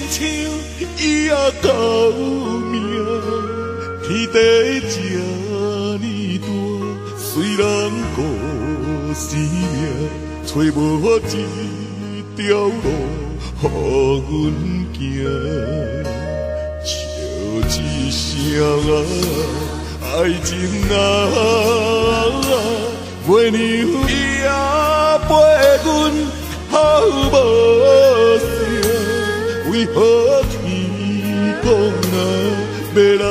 亲像伊也够命，天地这呢大，虽然孤生命，找无一条路予阮行。笑一声爱情月娘也陪阮好无声，为何天公要来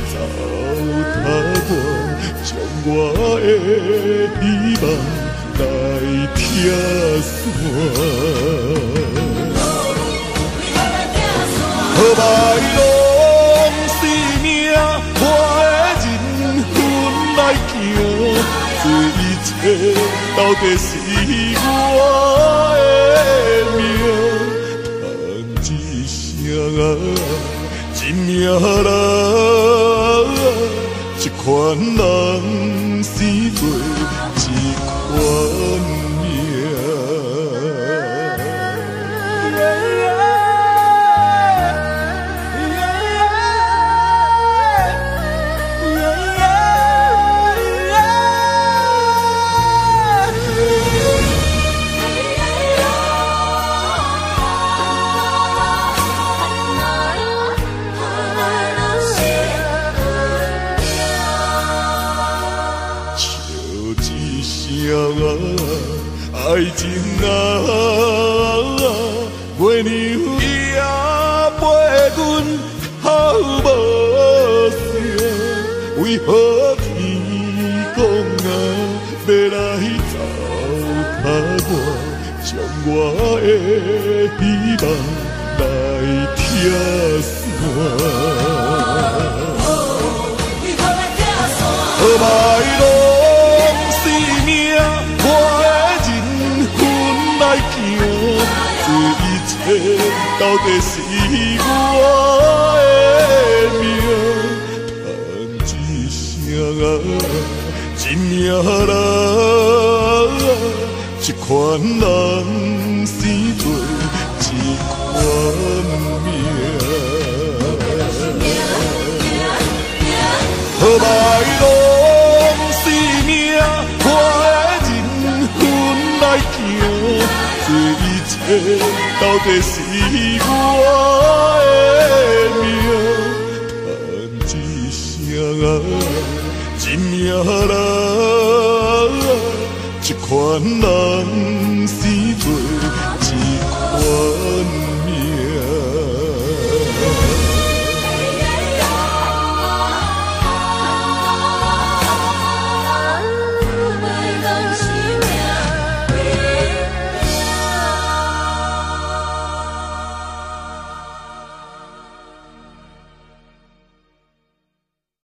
糟蹋我，将我的希望来拆散？好歹拢是命，我的人分来行，这一切到底是我的命？叹一声一命人，一款人生做一款命。爱情月娘也陪阮好无声，为何天公要来糟蹋我，将我的希望来拆散？好歹拢是命，来行，这一切到底是我的命？叹一声一命人，一款人生做一款命。好歹拢是命，我的人分来行。这一切到底是我